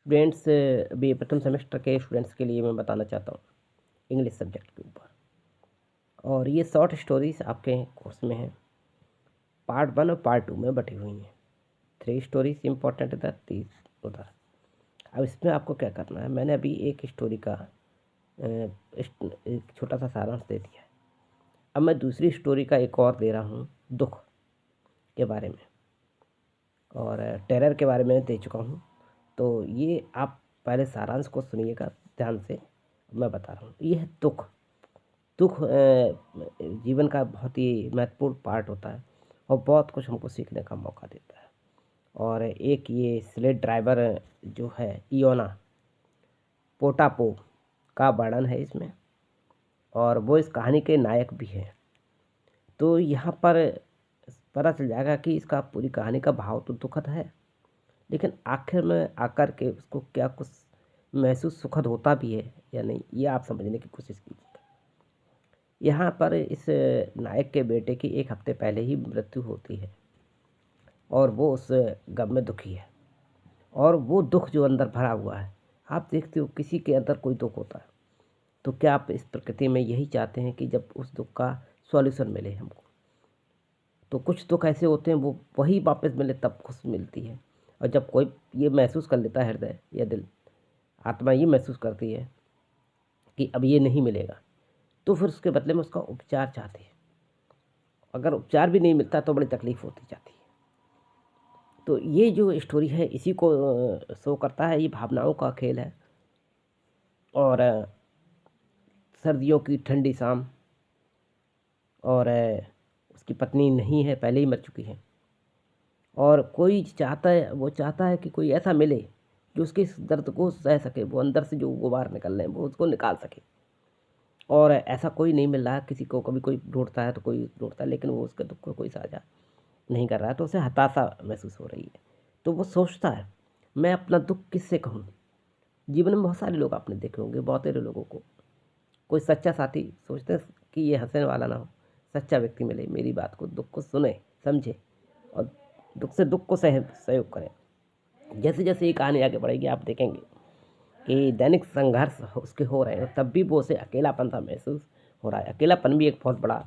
Students अभी प्रथम semester के स्टूडेंट्स के लिए मैं बताना चाहता हूँ इंग्लिश सब्जेक्ट के ऊपर। और ये शॉर्ट स्टोरीज आपके कोर्स में है, पार्ट 1 और पार्ट 2 में बटी हुई हैं। 3 स्टोरीज इम्पोर्टेंट था, 30 उधर। अब इसमें आपको क्या करना है, मैंने अभी एक स्टोरी का एक छोटा सा सारांश दे दिया है। अब मैं दूसरी स्टोरी का एक और दे रहा हूँ, दुख के बारे में और टेरर के बारे में दे चुका हूँ। तो ये आप पहले सारांश को सुनिएगा ध्यान से। मैं बता रहा हूँ, ये है दुख। दुख जीवन का बहुत ही महत्वपूर्ण पार्ट होता है और बहुत कुछ हमको सीखने का मौका देता है। और एक ये स्लेट ड्राइवर जो है इयोना पोटापो का वर्णन है इसमें, और वो इस कहानी के नायक भी हैं। तो यहाँ पर पता चल जाएगा कि इसका पूरी कहानी का भाव तो दुखद है, लेकिन आखिर में आकर के उसको क्या कुछ महसूस सुखद होता भी है या नहीं, ये आप समझने की कोशिश कीजिएगा। यहाँ पर इस नायक के बेटे की 1 हफ्ते पहले ही मृत्यु होती है और वो उस गम में दुखी है। और वो दुख जो अंदर भरा हुआ है, आप देखते हो किसी के अंदर कोई दुख होता है तो क्या आप इस प्रकृति में यही चाहते हैं कि जब उस दुख का सॉल्यूशन मिले हमको। तो कुछ दुख ऐसे होते हैं वो वही वापस मिले तब खुशी मिलती है। और जब कोई ये महसूस कर लेता है, हृदय या दिल, आत्मा ये महसूस करती है कि अब ये नहीं मिलेगा, तो फिर उसके बदले में उसका उपचार चाहती है। अगर उपचार भी नहीं मिलता तो बड़ी तकलीफ होती जाती है। तो ये जो स्टोरी है इसी को शो करता है। ये भावनाओं का खेल है। और सर्दियों की ठंडी शाम, और उसकी पत्नी नहीं है, पहले ही मर चुकी है। और कोई चाहता है, वो चाहता है कि कोई ऐसा मिले जो उसके इस दर्द को सह सके, वो अंदर से जो गुबार निकल रहे हैं वो उसको निकाल सके। और ऐसा कोई नहीं मिल रहा है किसी को। कभी कोई ढूंढता है तो कोई ढूंढता है, लेकिन वो उसके दुख को कोई साझा नहीं कर रहा है, तो उसे हताशा महसूस हो रही है। तो वो सोचता है, मैं अपना दुख किससे कहूँ। जीवन में बहुत सारे लोग आपने देखे होंगे, बहुत सारे लोगों को कोई सच्चा साथी सोचते हैं कि ये हंसने वाला ना हो, सच्चा व्यक्ति मिले, मेरी बात को, दुख को सुने, समझे और दुख से दुख को सहयोग करें। जैसे जैसे ये कहानी आगे बढ़ेगी आप देखेंगे कि दैनिक संघर्ष उसके हो रहे हैं, तब भी वो उसे अकेलापन सा महसूस हो रहा है। अकेलापन भी एक बहुत बड़ा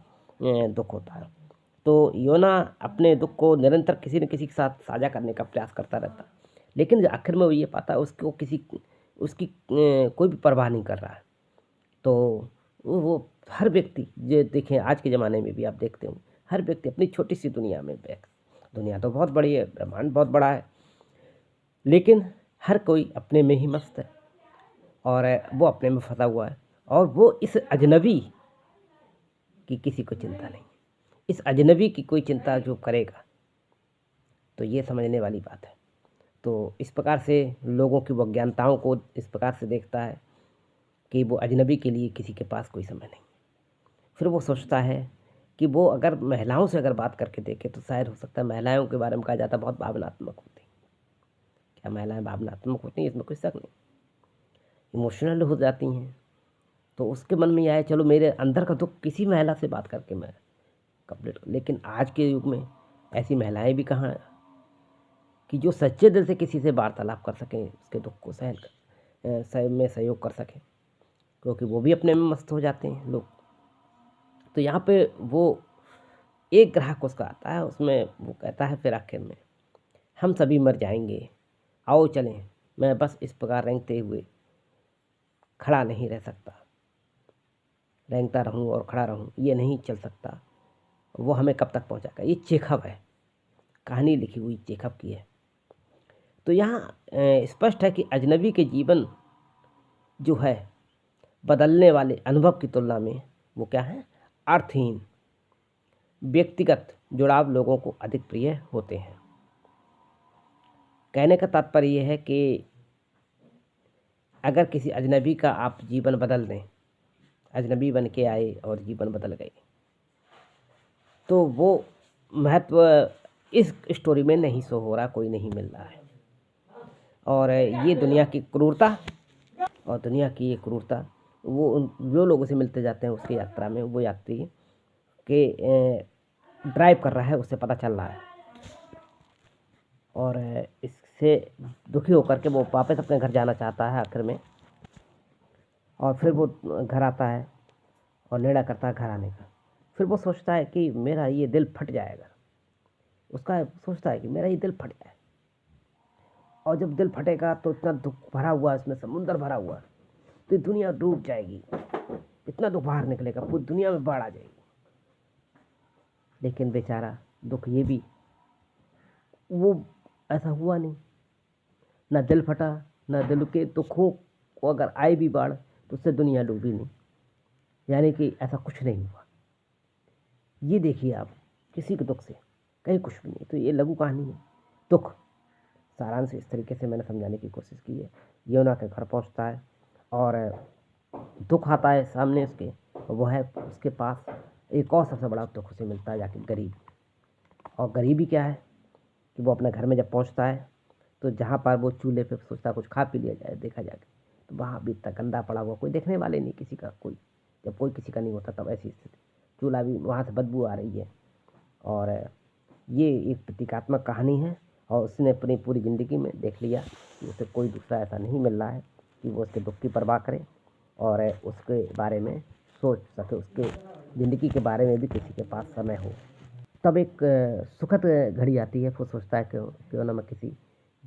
दुख होता है। तो योना अपने दुख को निरंतर किसी न किसी के साथ साझा करने का प्रयास करता रहता है, लेकिन आखिर में वो ये पाता है उसको उसकी कोई भी परवाह नहीं कर रहा है। तो वो हर व्यक्ति, ये देखें आज के ज़माने में भी आप देखते हो, हर व्यक्ति अपनी छोटी सी दुनिया में व्यस्त। दुनिया तो बहुत बड़ी है, ब्रह्मांड बहुत बड़ा है, लेकिन हर कोई अपने में ही मस्त है और वो अपने में फंसा हुआ है। और वो इस अजनबी की किसी को चिंता नहीं। इस अजनबी की कोई चिंता जो करेगा तो ये समझने वाली बात है। तो इस प्रकार से लोगों की वो अज्ञानताओं को इस प्रकार से देखता है कि वो अजनबी के लिए किसी के पास कोई समय नहीं। फिर वो सोचता है कि वो अगर महिलाओं से अगर बात करके देखे तो शायद हो सकता है, महिलाओं के बारे में कहा जाता है बहुत भावनात्मक होती। क्या महिलाएं भावनात्मक होती हैं? इसमें कोई शक नहीं, इमोशनल हो जाती हैं। तो उसके मन में यह है, चलो मेरे अंदर का दुख किसी महिला से बात करके मैं कंप्लीट। लेकिन आज के युग में ऐसी महिलाएं भी कहाँ हैं कि जो सच्चे दिल से किसी से वार्तालाप कर सकें, उसके दुख को में सहयोग कर सकें, क्योंकि वो भी अपने में मस्त हो जाते हैं लोग। तो यहाँ पे वो एक ग्राहक उसका आता है, उसमें वो कहता है फिर आखिर में, हम सभी मर जाएंगे, आओ चलें। मैं बस इस प्रकार रेंगते हुए खड़ा नहीं रह सकता, रेंगता रहूं और खड़ा रहूं, ये नहीं चल सकता। वो हमें कब तक पहुंचाएगा। ये चेखव है, कहानी लिखी हुई चेखव की है। तो यहाँ स्पष्ट है कि अजनबी के जीवन जो है बदलने वाले अनुभव की तुलना में वो क्या है, अर्थहीन। व्यक्तिगत जुड़ाव लोगों को अधिक प्रिय होते हैं। कहने का तात्पर्य यह है कि अगर किसी अजनबी का आप जीवन बदल दें, अजनबी बन के आए और जीवन बदल गए, तो वो महत्व इस स्टोरी में नहीं शो हो रहा, कोई नहीं मिल रहा है। और ये दुनिया की क्रूरता, और दुनिया की ये क्रूरता वो जो लोगों से मिलते जाते हैं उसकी यात्रा में, वो यात्री के ड्राइव कर रहा है, उससे पता चल रहा है। और इस से दुखी होकर के वो वापस अपने घर जाना चाहता है आखिर में। और फिर वो घर आता है और निर्णय करता है घर आने का। फिर वो सोचता है कि मेरा ये दिल फट जाएगा, उसका सोचता है कि मेरा ये दिल फट जाए। और जब दिल फटेगा तो इतना दुख भरा हुआ, इसमें समुंदर भरा हुआ, तो दुनिया डूब जाएगी, इतना दुख बाहर निकलेगा, पूरी दुनिया में बाढ़ आ जाएगी। लेकिन बेचारा दुख ये भी, वो ऐसा हुआ नहीं, ना दिल फटा, ना दिल के दुखों को अगर आए भी बाढ़ तो उससे दुनिया डूबी नहीं, यानी कि ऐसा कुछ नहीं हुआ। ये देखिए आप, किसी के दुख से कहीं कुछ भी नहीं। तो ये लघु कहानी है दुख, सारांश इस तरीके से मैंने समझाने की कोशिश की है। यमुना के घर पहुंचता है और दुख आता है सामने उसके, वो है उसके पास एक और सबसे बड़ा दुख उसे मिलता है जाके, गरीबी। और गरीबी क्या है कि वो अपने घर में जब पहुंचता है तो जहाँ पर वो चूल्हे पे सोचता कुछ खा पी लिया जाए, देखा जाके तो वहाँ भी इतना गंदा पड़ा हुआ, कोई देखने वाले नहीं किसी का, कोई जब कोई किसी का नहीं होता तब ऐसी स्थिति, चूल्हा भी वहाँ से बदबू आ रही है। और ये एक प्रतीकात्मक कहानी है और उसने अपनी पूरी ज़िंदगी में देख लिया कि उसे कोई दूसरा ऐसा नहीं मिल रहा है कि वो उसके दुख की परवाह करे और उसके बारे में सोच सके, उसके ज़िंदगी के बारे में भी किसी के पास समय हो। तब एक सुखद घड़ी आती है, वो सोचता है कि क्यों ना मैं किसी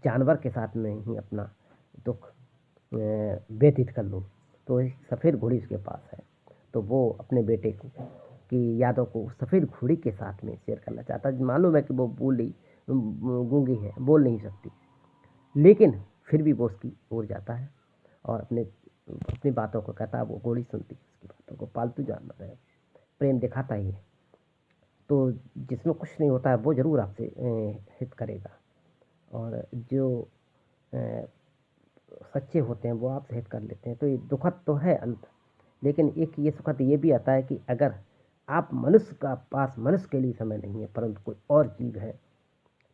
जानवर के साथ में ही अपना दुख व्यतीत कर लूँ। तो एक सफ़ेद घोड़ी उसके पास है, तो वो अपने बेटे को की यादों को सफ़ेद घोड़ी के साथ में शेयर करना चाहता है। मालूम है कि वो गूंगी है, बोल नहीं सकती, लेकिन फिर भी वो उसकी ओर जाता है और अपनी बातों को कहता है। वो घोड़ी सुनती है उसकी बातों को, पालतू जानवर है, प्रेम दिखाता ही है। तो जिसमें कुछ नहीं होता है वो ज़रूर आपसे हित करेगा, और जो सच्चे होते हैं वो आपसे हित कर लेते हैं। तो ये दुखद तो है अंत, लेकिन एक ये सुखद ये भी आता है कि अगर आप मनुष्य का पास मनुष्य के लिए समय नहीं है परंतु कोई और जीव है,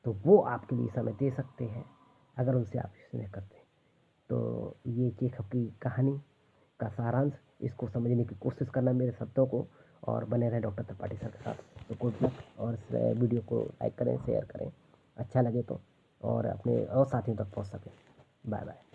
तो वो आपके लिए समय दे सकते हैं अगर उनसे आप स्नेह करते हैं। तो ये चेखव की कहानी का सारांश, इसको समझने की कोशिश करना मेरे शब्दों को, और बने रहें डॉक्टर त्रिपाठी सर के साथ। तो गुड लक, और इस वीडियो को लाइक करें, शेयर करें, अच्छा लगे तो, और अपने और साथियों तक पहुंच सकें। Bye bye.